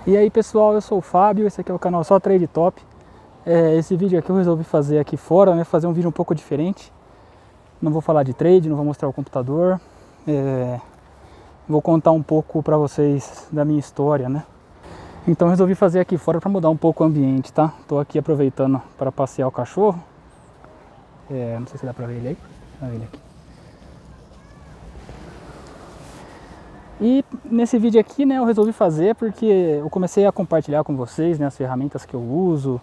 E aí pessoal, eu sou o Fábio, esse aqui é o canal Só Trade Top. Esse vídeo aqui eu resolvi fazer aqui fora, né, fazer um vídeo um pouco diferente. Não vou falar de trade, não vou mostrar o computador. Vou contar um pouco pra vocês da minha história, né. Então eu resolvi fazer aqui fora pra mudar um pouco o ambiente, tá? Tô aqui aproveitando para passear o cachorro. Não sei se dá pra ver ele aí. Dá ele aqui. E nesse vídeo aqui, né, eu resolvi fazer porque eu comecei a compartilhar com vocês, né, as ferramentas que eu uso,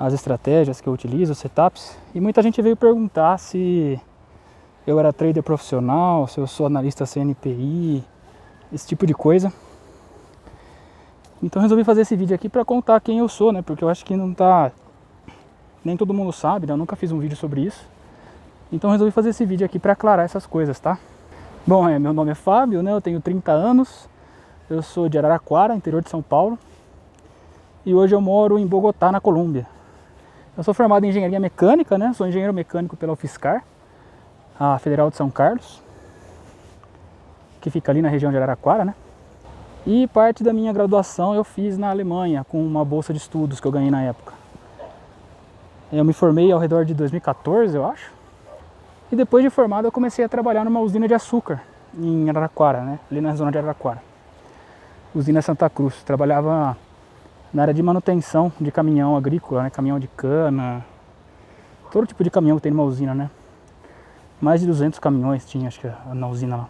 as estratégias que eu utilizo, os setups. E muita gente veio perguntar se eu era trader profissional, se eu sou analista CNPI, esse tipo de coisa. Então eu resolvi fazer esse vídeo aqui para contar quem eu sou, né, porque eu acho que não tá... nem todo mundo sabe, né, eu nunca fiz um vídeo sobre isso. Então eu resolvi fazer esse vídeo aqui para aclarar essas coisas, tá? Bom, meu nome é Fábio, né? Eu tenho 30 anos, eu sou de Araraquara, interior de São Paulo, e hoje eu moro em Bogotá, na Colômbia. Eu sou formado em engenharia mecânica, né? Sou engenheiro mecânico pela UFSCar, a Federal de São Carlos, que fica ali na região de Araraquara, né? E parte da minha graduação eu fiz na Alemanha, com uma bolsa de estudos que eu ganhei na época. Eu me formei ao redor de 2014, eu acho. E depois de formado eu comecei a trabalhar numa usina de açúcar em Araraquara, né? Ali na zona de Araraquara. Usina Santa Cruz. Trabalhava na área de manutenção de caminhão agrícola, né? Caminhão de cana, todo tipo de caminhão que tem numa usina, né? Mais de 200 caminhões tinha, acho que na usina lá.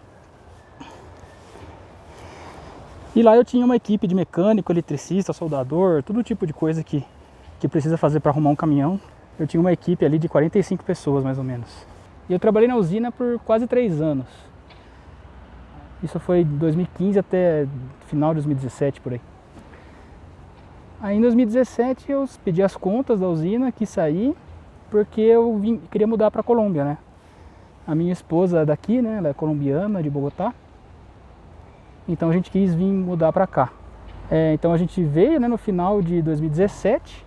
E lá eu tinha uma equipe de mecânico, eletricista, soldador, todo tipo de coisa que precisa fazer para arrumar um caminhão. Eu tinha uma equipe ali de 45 pessoas, mais ou menos. E eu trabalhei na usina por quase 3 anos. Isso foi de 2015 até final de 2017, por aí. Aí em 2017 eu pedi as contas da usina, quis sair, porque eu queria mudar para a Colômbia, né? A minha esposa é daqui, né? Ela é colombiana, de Bogotá. Então a gente quis vir mudar para cá. Então a gente veio, né, no final de 2017.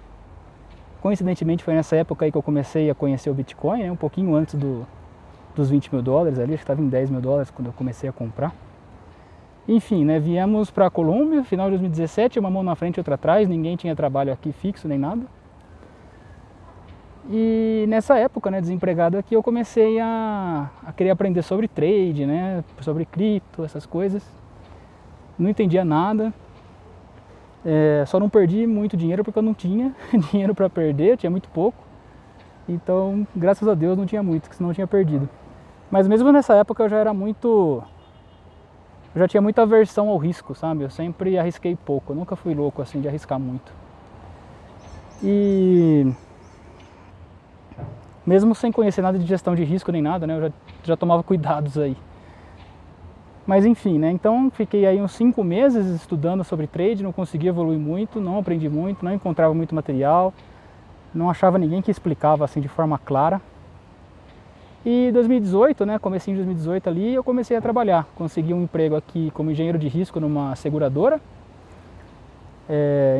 Coincidentemente foi nessa época aí que eu comecei a conhecer o Bitcoin, né, um pouquinho antes dos 20 mil dólares ali, acho que estava em 10 mil dólares quando eu comecei a comprar. Enfim, né, viemos para a Colômbia, final de 2017, uma mão na frente e outra atrás, ninguém tinha trabalho aqui fixo nem nada. E nessa época, né, desempregado aqui, eu comecei a querer aprender sobre trade, né, sobre cripto, essas coisas. Não entendia nada. Só não perdi muito dinheiro porque eu não tinha dinheiro para perder, eu tinha muito pouco. Então, graças a Deus não tinha muito, que senão eu tinha perdido. Mas mesmo nessa época eu já era muito... eu já tinha muita aversão ao risco, sabe? Eu sempre arrisquei pouco, eu nunca fui louco assim de arriscar muito. E... mesmo sem conhecer nada de gestão de risco nem nada, né? Eu já tomava cuidados aí. Mas enfim, né, então fiquei aí uns 5 meses estudando sobre trade, não consegui evoluir muito, não aprendi muito, não encontrava muito material, não achava ninguém que explicava assim de forma clara. E 2018, né, comecinho de 2018 ali, eu comecei a trabalhar, consegui um emprego aqui como engenheiro de risco numa seguradora.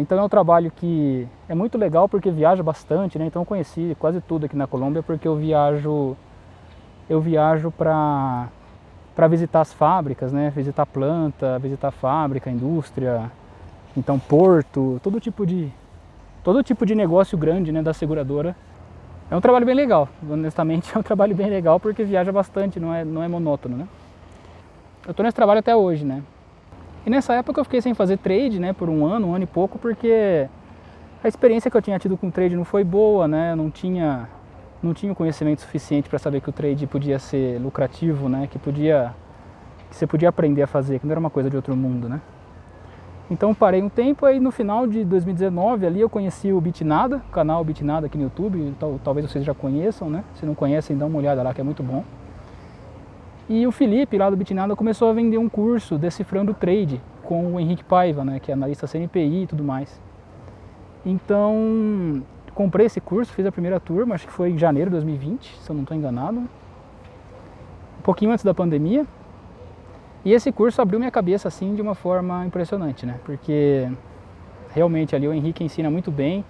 Então é um trabalho que é muito legal porque viaja bastante, né, então eu conheci quase tudo aqui na Colômbia porque eu viajo para visitar as fábricas, né? Visitar planta, visitar fábrica, indústria, então porto, todo tipo de negócio grande, né, da seguradora. É um trabalho bem legal, honestamente é um trabalho bem legal porque viaja bastante, não é monótono, né? Eu tô nesse trabalho até hoje, né? E nessa época eu fiquei sem fazer trade, né, por um ano e pouco, porque a experiência que eu tinha tido com trade não foi boa, né? Eu não tinha o conhecimento suficiente para saber que o trade podia ser lucrativo, né? Que você podia aprender a fazer, que não era uma coisa de outro mundo, né? Então parei um tempo, aí no final de 2019 ali eu conheci o Bitnada, o canal Bitnada aqui no YouTube, talvez vocês já conheçam, né? Se não conhecem, dá uma olhada lá que é muito bom. E o Felipe lá do Bitnada começou a vender um curso decifrando trade com o Henrique Paiva, né? Que é analista CNPI e tudo mais. Então comprei esse curso, fiz a primeira turma, acho que foi em janeiro de 2020, se eu não estou enganado. Um pouquinho antes da pandemia. E esse curso abriu minha cabeça assim de uma forma impressionante, né? Porque realmente ali o Henrique ensina muito bem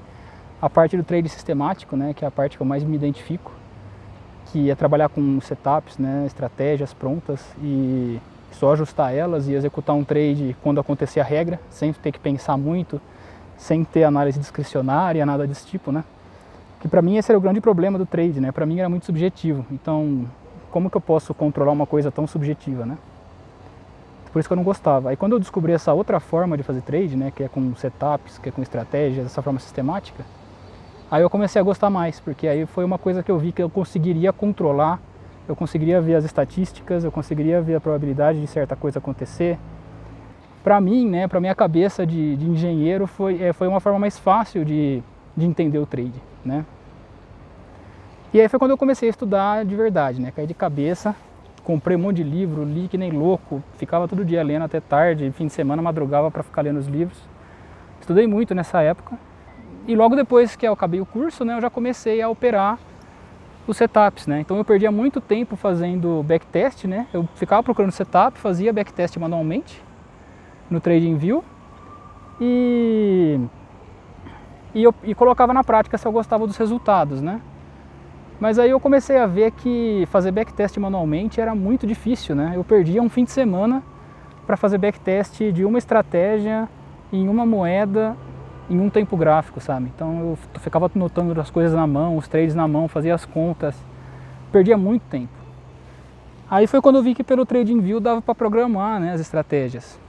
a parte do trade sistemático, né? Que é a parte que eu mais me identifico, que é trabalhar com setups, né? Estratégias prontas e só ajustar elas e executar um trade quando acontecer a regra, sem ter que pensar muito, sem ter análise discricionária, nada desse tipo, né? Que para mim esse era o grande problema do trade, né? Para mim era muito subjetivo, então como que eu posso controlar uma coisa tão subjetiva, né? Por isso que eu não gostava. Aí quando eu descobri essa outra forma de fazer trade, né, que é com setups, que é com estratégias, essa forma sistemática, aí eu comecei a gostar mais, porque aí foi uma coisa que eu vi que eu conseguiria controlar, eu conseguiria ver as estatísticas, eu conseguiria ver a probabilidade de certa coisa acontecer. Para mim, né, para minha cabeça de engenheiro, foi uma forma mais fácil de entender o trade, né? E aí foi quando eu comecei a estudar de verdade, né, caí de cabeça. Comprei um monte de livro, li que nem louco, ficava todo dia lendo até tarde, fim de semana madrugava para ficar lendo os livros. Estudei muito nessa época. E logo depois que eu acabei o curso, né, eu já comecei a operar os setups, né? Então eu perdia muito tempo fazendo backtest, né? Eu ficava procurando setup, fazia backtest manualmente no TradingView e colocava na prática se eu gostava dos resultados, né? Mas aí eu comecei a ver que fazer backtest manualmente era muito difícil, né? Eu perdia um fim de semana para fazer backtest de uma estratégia em uma moeda em um tempo gráfico, sabe? Então eu ficava anotando as coisas na mão, os trades na mão, fazia as contas, perdia muito tempo. Aí foi quando eu vi que pelo TradingView dava para programar, né, as estratégias.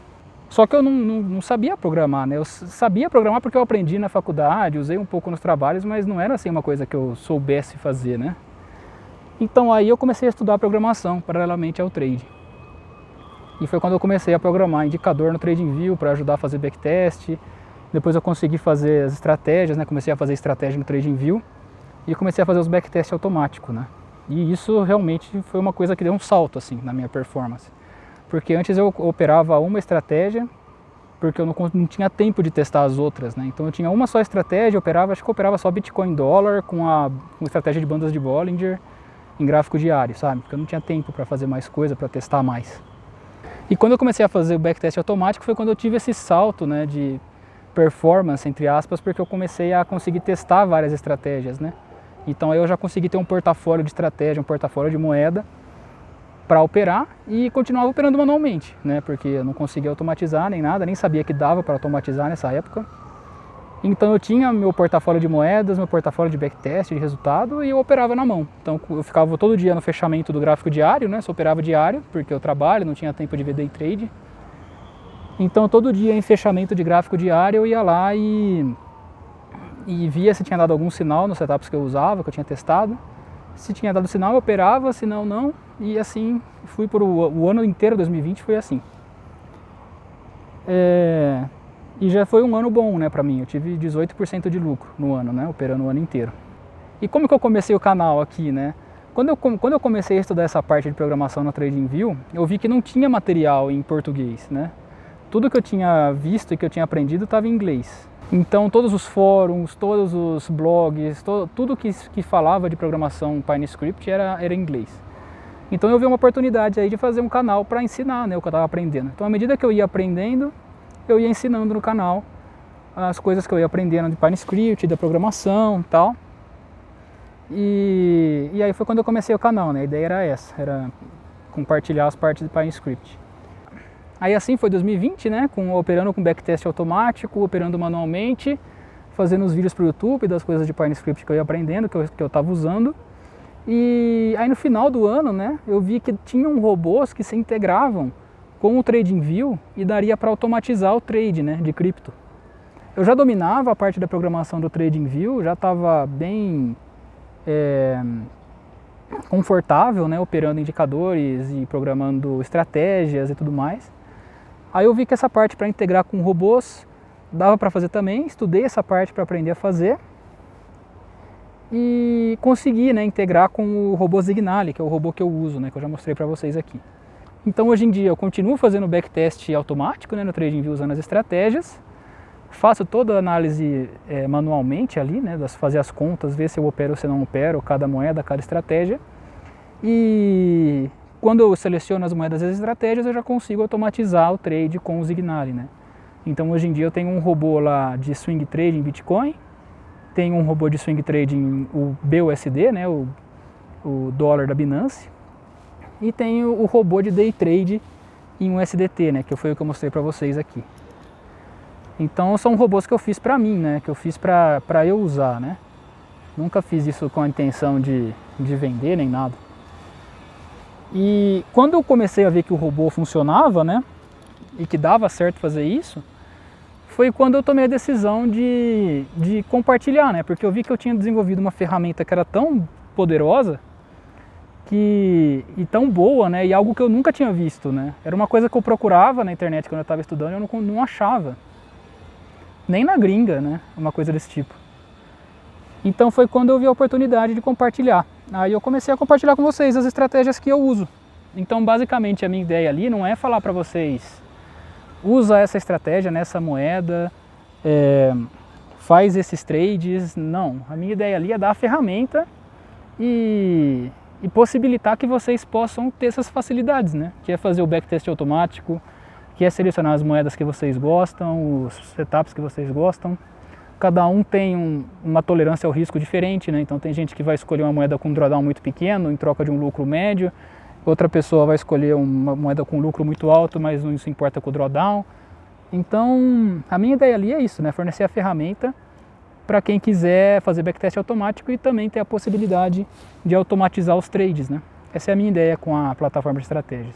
Só que eu não sabia programar, né? Eu sabia programar porque eu aprendi na faculdade, usei um pouco nos trabalhos, mas não era assim uma coisa que eu soubesse fazer, né? Então aí eu comecei a estudar programação paralelamente ao trade. E foi quando eu comecei a programar indicador no TradingView para ajudar a fazer backtest. Depois eu consegui fazer as estratégias, né? Comecei a fazer estratégia no TradingView e comecei a fazer os backtests automáticos, né? E isso realmente foi uma coisa que deu um salto assim na minha performance. Porque antes eu operava uma estratégia, porque eu não tinha tempo de testar as outras, né? Então eu tinha uma só estratégia, acho que eu operava só Bitcoin dólar com estratégia de bandas de Bollinger em gráfico diário, sabe? Porque eu não tinha tempo para fazer mais coisa, para testar mais. E quando eu comecei a fazer o backtest automático foi quando eu tive esse salto, né, de performance, entre aspas, porque eu comecei a conseguir testar várias estratégias, né? Então aí eu já consegui ter um portfólio de estratégia, um portfólio de moeda, para operar e continuava operando manualmente, né? Porque eu não conseguia automatizar nem nada, nem sabia que dava para automatizar nessa época. Então eu tinha meu portfólio de moedas, meu portfólio de backtest, de resultado, e eu operava na mão. Então eu ficava todo dia no fechamento do gráfico diário, né? Só operava diário, porque eu trabalho, não tinha tempo de ver day trade. Então todo dia em fechamento de gráfico diário eu ia lá e via se tinha dado algum sinal nos setups que eu usava, que eu tinha testado. Se tinha dado sinal eu operava, se não, não. E assim fui por o ano inteiro, 2020 foi assim. E já foi um ano bom, né, pra mim. Eu tive 18% de lucro no ano, né, operando o ano inteiro. E como que eu comecei o canal aqui, né? Quando eu comecei a estudar essa parte de programação no TradingView, eu vi que não tinha material em português, né? Tudo que eu tinha visto e que eu tinha aprendido estava em inglês. Então todos os fóruns, todos os blogs, tudo que falava de programação PineScript era em inglês. Então eu vi uma oportunidade aí de fazer um canal para ensinar, né, o que eu estava aprendendo. Então à medida que eu ia aprendendo, eu ia ensinando no canal as coisas que eu ia aprendendo de PineScript, da programação e tal. E aí foi quando eu comecei o canal, né? A ideia era essa, era compartilhar as partes de PineScript. Aí assim foi 2020, né? Operando com backtest automático, operando manualmente, fazendo os vídeos para o YouTube das coisas de PineScript que eu ia aprendendo, que eu estava usando. E aí no final do ano, né? Eu vi que tinham robôs que se integravam com o TradingView e daria para automatizar o trade, né, de cripto. Eu já dominava a parte da programação do TradingView, já estava bem confortável, né, operando indicadores e programando estratégias e tudo mais. Aí eu vi que essa parte para integrar com robôs dava para fazer também, estudei essa parte para aprender a fazer e consegui, né, integrar com o robô Zignali, que é o robô que eu uso, né, que eu já mostrei para vocês aqui. Então hoje em dia eu continuo fazendo backtest automático, né, no TradingView usando as estratégias, faço toda a análise manualmente ali, né, fazer as contas, ver se eu opero ou se não opero, cada moeda, cada estratégia. E quando eu seleciono as moedas e as estratégias, eu já consigo automatizar o trade com o Zignali, né. Então hoje em dia eu tenho um robô lá de swing trade em Bitcoin, tenho um robô de swing trade em o BUSD, né, o dólar da Binance, e tenho o robô de day trade e um SDT, né, que foi o que eu mostrei para vocês aqui. Então são robôs que eu fiz para mim, né, que eu fiz para eu usar, né. Nunca fiz isso com a intenção de vender nem nada. E quando eu comecei a ver que o robô funcionava, né, e que dava certo fazer isso, foi quando eu tomei a decisão de compartilhar, né, porque eu vi que eu tinha desenvolvido uma ferramenta que era tão poderosa e tão boa, né, e algo que eu nunca tinha visto, né. Era uma coisa que eu procurava na internet quando eu estava estudando e eu não achava. Nem na gringa, né, uma coisa desse tipo. Então foi quando eu vi a oportunidade de compartilhar. Aí eu comecei a compartilhar com vocês as estratégias que eu uso. Então basicamente a minha ideia ali não é falar para vocês, usa essa estratégia nessa moeda, faz esses trades, não. A minha ideia ali é dar a ferramenta e possibilitar que vocês possam ter essas facilidades, né? Que é fazer o backtest automático, que é selecionar as moedas que vocês gostam, os setups que vocês gostam. Cada um tem uma tolerância ao risco diferente, né? Então tem gente que vai escolher uma moeda com um drawdown muito pequeno em troca de um lucro médio, outra pessoa vai escolher uma moeda com lucro muito alto, mas não se importa com o drawdown. Então a minha ideia ali é isso, né? Fornecer a ferramenta para quem quiser fazer backtest automático e também ter a possibilidade de automatizar os trades, né? Essa é a minha ideia com a plataforma de estratégias.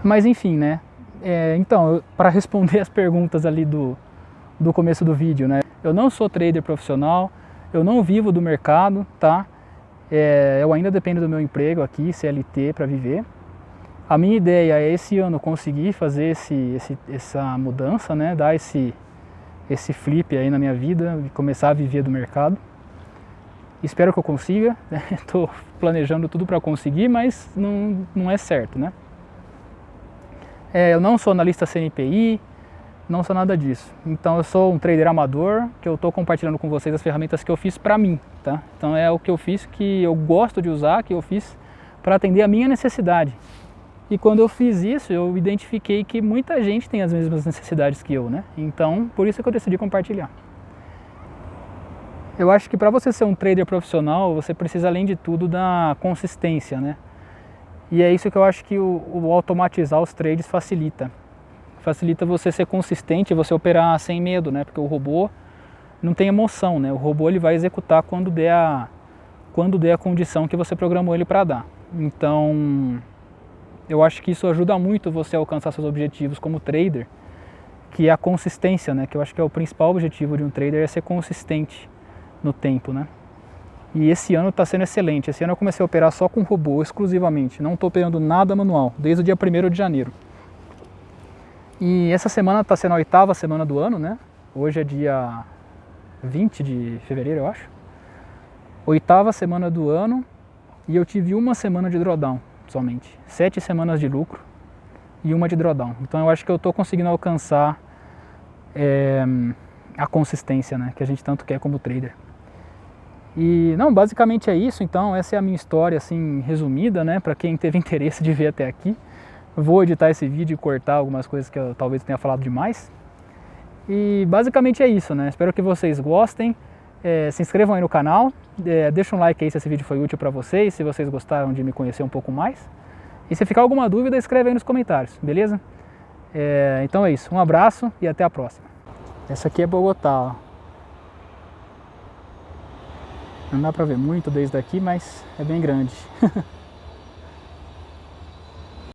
Mas enfim, né? Então, para responder as perguntas ali do começo do vídeo, né? Eu não sou trader profissional, eu não vivo do mercado, tá? Eu ainda dependo do meu emprego aqui, CLT, para viver. A minha ideia é esse ano conseguir fazer essa mudança, né? Dar esse flip aí na minha vida e começar a viver do mercado. Espero que eu consiga, estou planejando tudo para conseguir, mas não é certo, né? Eu não sou analista CNPI, não sou nada disso. Então eu sou um trader amador, que eu estou compartilhando com vocês as ferramentas que eu fiz para mim, tá? Então é o que eu fiz, que eu gosto de usar, que eu fiz para atender a minha necessidade. E quando eu fiz isso, eu identifiquei que muita gente tem as mesmas necessidades que eu, né? Então, por isso que eu decidi compartilhar. Eu acho que para você ser um trader profissional, você precisa, além de tudo, da consistência, né? E é isso que eu acho que o automatizar os trades facilita. Facilita você ser consistente e você operar sem medo, né? Porque o robô não tem emoção, né? O robô ele vai executar quando der a condição que você programou ele para dar. Então, eu acho que isso ajuda muito você a alcançar seus objetivos como trader, que é a consistência, né? Que eu acho que é o principal objetivo de um trader, é ser consistente no tempo, né? E esse ano está sendo excelente. Esse ano eu comecei a operar só com robô exclusivamente, não estou operando nada manual, desde o dia 1º de janeiro. E essa semana está sendo a 8ª semana do ano, né? Hoje é dia 20 de fevereiro, eu acho. 8ª semana do ano e eu tive uma semana de drawdown somente. 7 semanas de lucro e uma de drawdown. Então eu acho que eu estou conseguindo alcançar a consistência, né? Que a gente tanto quer como trader. E não, basicamente é isso. Então essa é a minha história assim resumida, né? Para quem teve interesse de ver até aqui. Vou editar esse vídeo e cortar algumas coisas que eu talvez tenha falado demais. E basicamente é isso, né? Espero que vocês gostem. Se inscrevam aí no canal. Deixa um like aí se esse vídeo foi útil para vocês, se vocês gostaram de me conhecer um pouco mais. E se ficar alguma dúvida, escreve aí nos comentários, beleza? Então é isso. Um abraço e até a próxima. Essa aqui é Bogotá, ó. Não dá pra ver muito desde aqui, mas é bem grande.